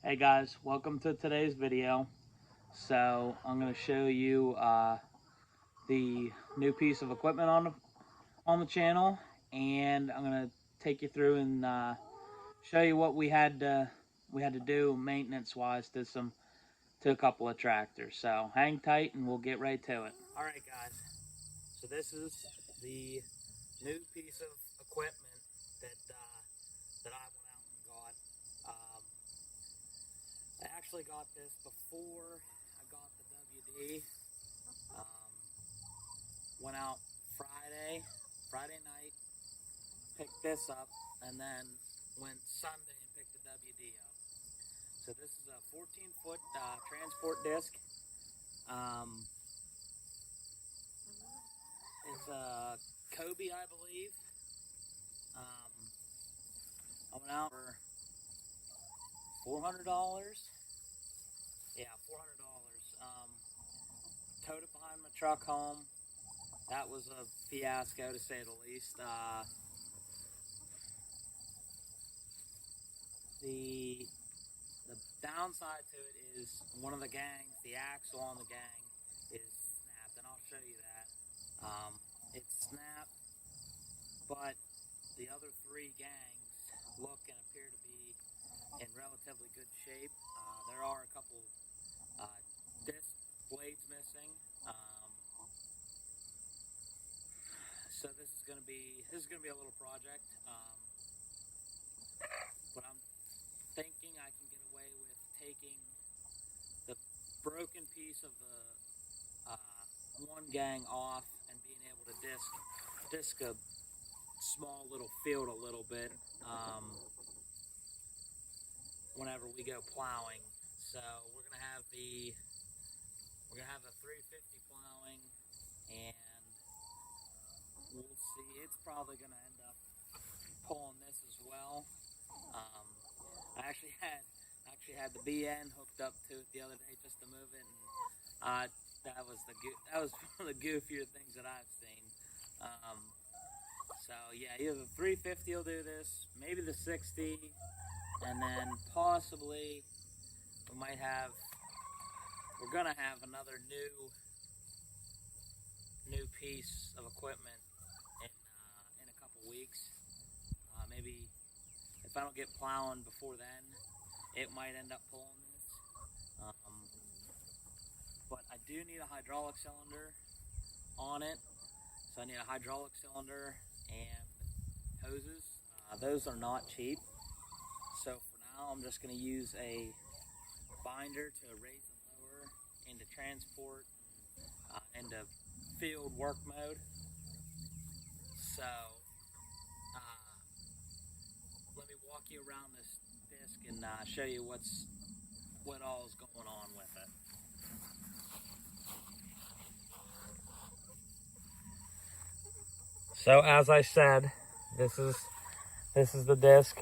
Hey guys, welcome to today's video. So I'm going to show you the new piece of equipment on the channel, and I'm going to take you through and show you what we had to do maintenance wise to a couple of tractors. So hang tight and we'll get right to it. All right guys, so this is the new piece of equipment that I went out and got. I actually got this before I got the WD. Went out Friday night, picked this up, and then went Sunday and picked the WD up. So this is a 14-foot transport disc. It's a Kobe, I believe. I went out for $400. Yeah, $400. Towed it behind my truck home. That was a fiasco, to say the least. The downside to it is one of the gangs, the axle on the gang, is snapped, and I'll show you that. It's snapped, but the other three gangs look and appear to be in relatively good shape. There are a couple disc blades missing. So this is gonna be a little project. But I'm thinking I can get away with taking the broken piece of the one gang off and being able to disc a small little field a little bit whenever we go plowing. So we're gonna have the 350 plowing, and we'll see. It's probably gonna end up pulling this as well. I actually had the BN hooked up to it the other day just to move it, and that was one of the goofier things that I've seen. So yeah, either the 350 will do this, maybe the 60, and then possibly we're gonna have another new piece of equipment in a couple weeks. Maybe if I don't get plowing before then, it might end up pulling this. But I do need a hydraulic cylinder on it, so I need a hydraulic cylinder and hoses. Those are not cheap, so for now I'm just going to use a binder to raise and lower into transport and into field work mode. So let me walk you around this disc and show you what all is going on with it. So as I said, this is the disc.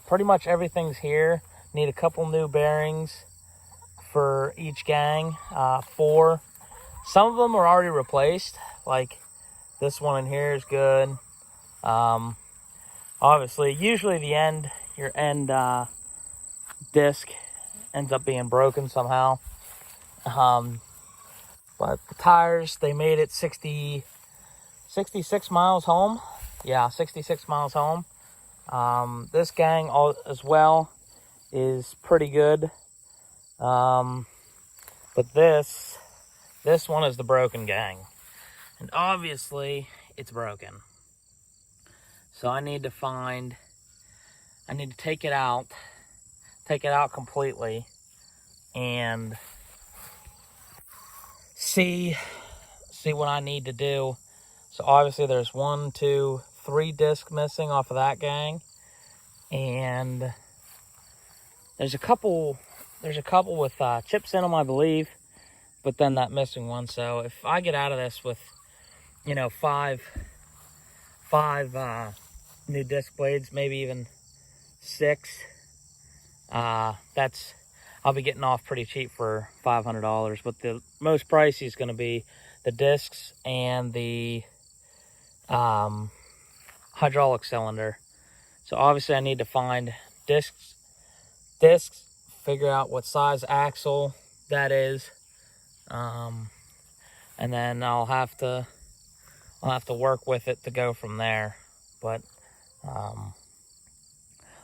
Pretty much everything's here. Need a couple new bearings for each gang. 4. Some of them are already replaced. Like this one in here is good. Obviously, usually your end disc ends up being broken somehow. But the tires, they made it 66 miles home. Yeah, 66 miles home. This gang as well is pretty good. But this one is the broken gang. And obviously it's broken. So I need to take it out completely and see what I need to do. So obviously there's 1, 2, 3 discs missing off of that gang, and there's a couple with chips in them, I believe, but then that missing one. So if I get out of this with 5 new disc blades, maybe even 6, I'll be getting off pretty cheap for $500. But the most pricey is going to be the discs and the hydraulic cylinder. So obviously I need to find discs figure out what size axle that is, and then I'll have to work with it to go from there. But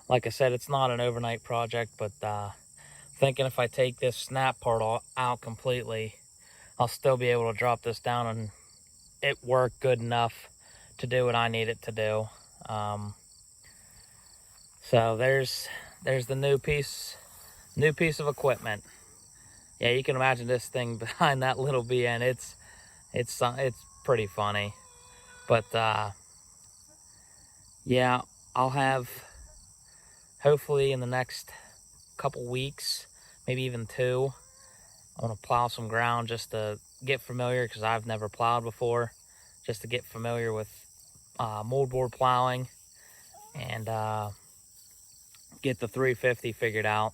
like I said, it's not an overnight project, but thinking if I take this snap part out completely, I'll still be able to drop this down and it work good enough to do what I need it to do. So there's the new piece of equipment. Yeah, you can imagine this thing behind that little BN. It's pretty funny, but yeah, I'll have, hopefully in the next couple weeks, maybe even 2, I want to plow some ground just to get familiar, because I've never plowed before, just to get familiar with moldboard plowing, and get the 350 figured out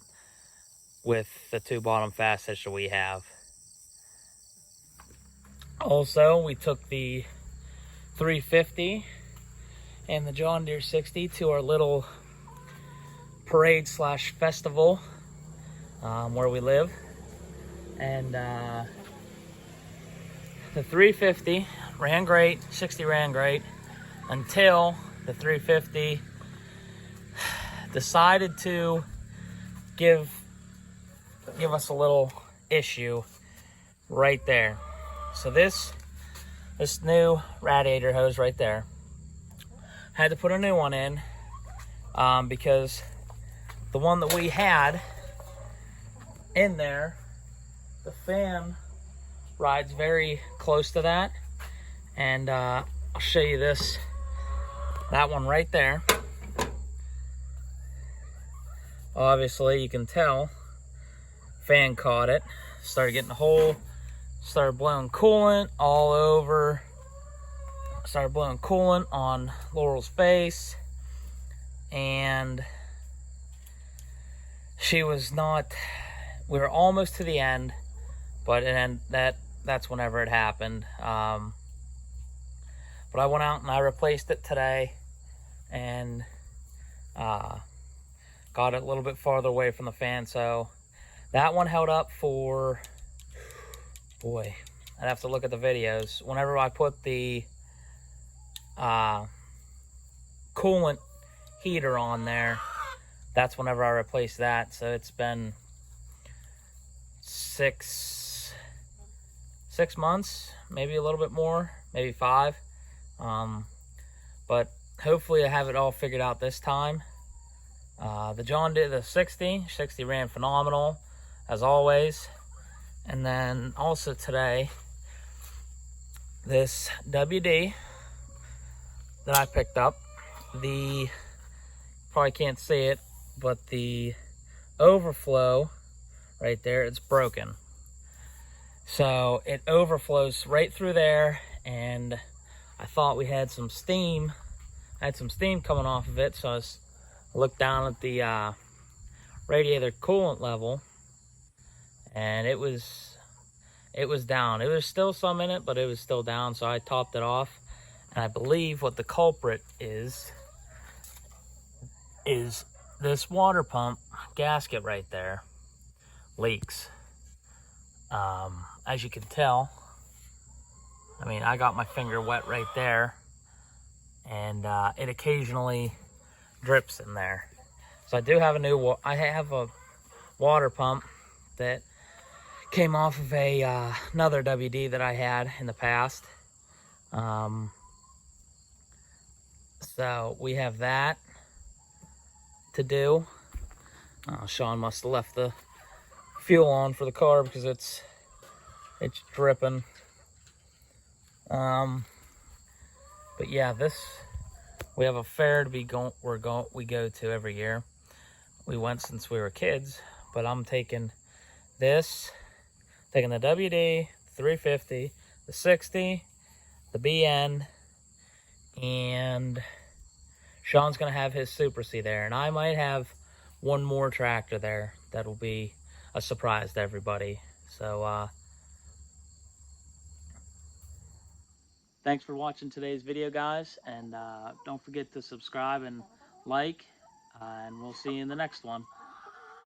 with the 2 bottom fast hitch that we have. Also, we took the 350 and the John Deere 60 to our little parade / festival where we live, and the 350 ran great, 60 ran great, until the 350 decided to give us a little issue right there. So this new radiator hose right there, had to put a new one in, because the one that we had in there, the fan rides very close to that, and I'll show you that one right there. Obviously you can tell fan caught it, started getting a hole, started blowing coolant all over, started blowing coolant on Laurel's face, and she was not, we were almost to the end, but that's whenever it happened. But I went out and I replaced it today, and got it a little bit farther away from the fan, so that one held up for, boy, I'd have to look at the videos. Whenever I put the coolant heater on there, that's whenever I replaced that. So it's been 6 months, maybe a little bit more, maybe 5. But hopefully I have it all figured out this time. The John Deere, the 60 ran phenomenal, as always. And then also today, this WD that I picked up, probably can't see it, but the overflow right there, it's broken. So it overflows right through there, and I thought we had some steam. I had some steam coming off of it, so I looked down at the radiator coolant level, and it was down. It was still some in it, but it was still down, so I topped it off. And I believe what the culprit is this water pump gasket right there leaks. As you can tell, I mean, I got my finger wet right there, and it occasionally drips in there. So I do have I have a water pump that came off of another WD that I had in the past. So we have that to do. Sean must have left the fuel on for the car because it's dripping. But yeah, we have a fair we go to every year. We went since we were kids, but I'm taking the WD, 350, the 60, the BN, and Sean's gonna have his Super C there, and I might have one more tractor there that'll be a surprise to everybody. So thanks for watching today's video, guys, and don't forget to subscribe and like, and we'll see you in the next one.